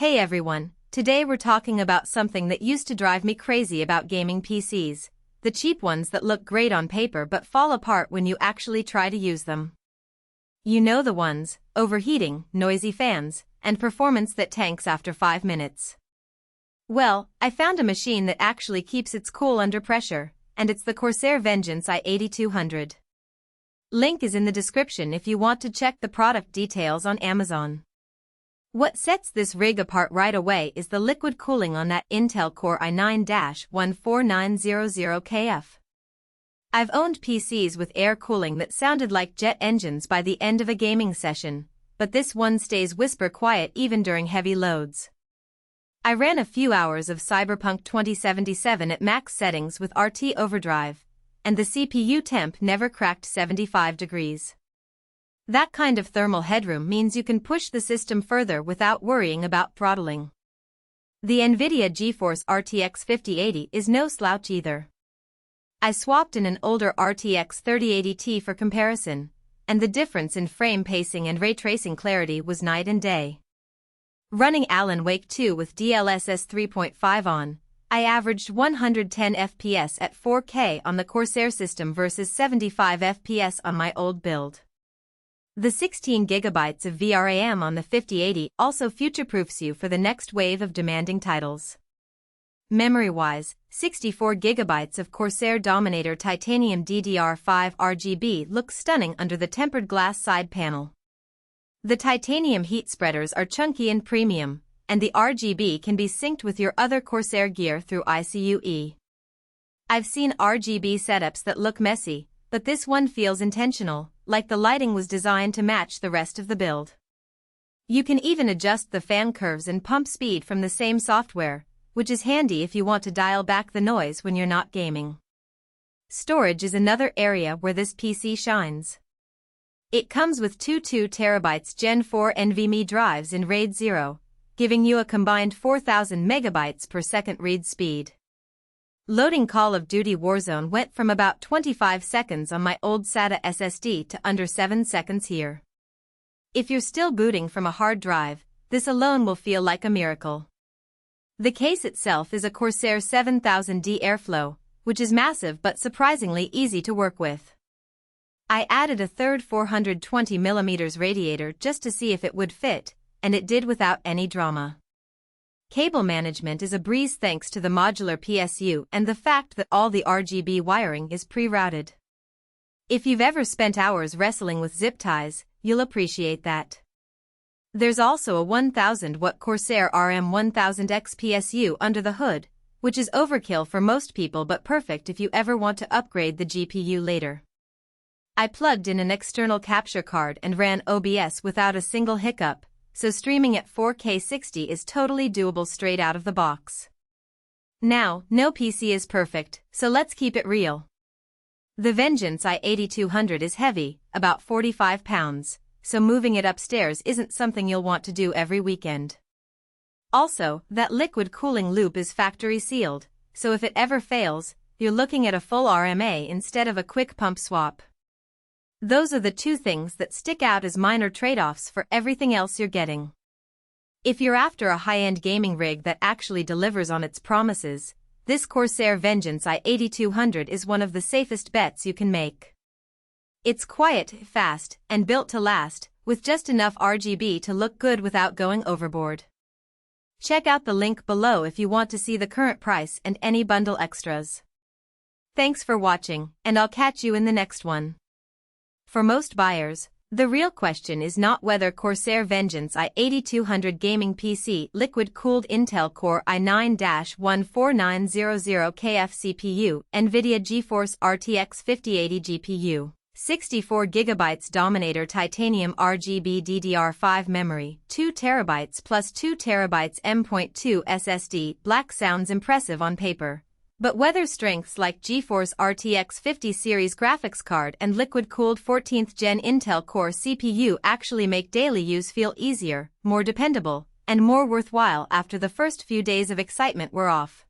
Hey everyone, today we're talking about something that used to drive me crazy about gaming PCs, the cheap ones that look great on paper but fall apart when you actually try to use them. You know the ones: overheating, noisy fans, and performance that tanks after 5 minutes. Well, I found a machine that actually keeps its cool under pressure, and it's the Corsair Vengeance i8200. Link is in the description if you want to check the product details on Amazon. What sets this rig apart right away is the liquid cooling on that Intel Core i9-14900KF. I've owned PCs with air cooling that sounded like jet engines by the end of a gaming session, but this one stays whisper quiet even during heavy loads. I ran a few hours of Cyberpunk 2077 at max settings with RT overdrive, and the CPU temp never cracked 75 degrees. That kind of thermal headroom means you can push the system further without worrying about throttling. The NVIDIA GeForce RTX 5080 is no slouch either. I swapped in an older RTX 3080 Ti for comparison, and the difference in frame pacing and ray tracing clarity was night and day. Running Alan Wake 2 with DLSS 3.5 on, I averaged 110 FPS at 4K on the Corsair system versus 75 FPS on my old build. The 16GB of VRAM on the 5080 also future-proofs you for the next wave of demanding titles. Memory-wise, 64GB of Corsair Dominator Titanium DDR5 RGB looks stunning under the tempered glass side panel. The titanium heat spreaders are chunky and premium, and the RGB can be synced with your other Corsair gear through iCUE. I've seen RGB setups that look messy, but this one feels intentional, like the lighting was designed to match the rest of the build. You can even adjust the fan curves and pump speed from the same software, which is handy if you want to dial back the noise when you're not gaming. Storage is another area where this PC shines. It comes with two 2TB Gen 4 NVMe drives in RAID 0, giving you a combined 4000 megabytes per second read speed. Loading Call of Duty Warzone went from about 25 seconds on my old SATA SSD to under 7 seconds here. If you're still booting from a hard drive, this alone will feel like a miracle. The case itself is a Corsair 7000D Airflow, which is massive but surprisingly easy to work with. I added a third 420mm radiator just to see if it would fit, and it did without any drama. Cable management is a breeze thanks to the modular PSU and the fact that all the RGB wiring is pre-routed. If you've ever spent hours wrestling with zip ties, you'll appreciate that. There's also a 1000-watt Corsair RM1000X PSU under the hood, which is overkill for most people but perfect if you ever want to upgrade the GPU later. I plugged in an external capture card and ran OBS without a single hiccup, so streaming at 4K 60 is totally doable straight out of the box. Now, no PC is perfect, so let's keep it real. The Vengeance i8200 is heavy, about 45 pounds, so moving it upstairs isn't something you'll want to do every weekend. Also, that liquid cooling loop is factory sealed, so if it ever fails, you're looking at a full RMA instead of a quick pump swap. Those are the two things that stick out as minor trade-offs for everything else you're getting. If you're after a high-end gaming rig that actually delivers on its promises, this Corsair Vengeance i8200 is one of the safest bets you can make. It's quiet, fast, and built to last, with just enough RGB to look good without going overboard. Check out the link below if you want to see the current price and any bundle extras. Thanks for watching, and I'll catch you in the next one. For most buyers, the real question is not whether Corsair Vengeance i8200 gaming PC liquid-cooled Intel Core i9-14900KF CPU, NVIDIA GeForce RTX 5080 GPU, 64GB Dominator Titanium RGB DDR5 memory, 2TB plus 2TB M.2 SSD. Black sounds impressive on paper, but whether strengths like GeForce RTX 50 series graphics card and liquid-cooled 14th Gen Intel Core CPU actually make daily use feel easier, more dependable, and more worthwhile after the first few days of excitement were off.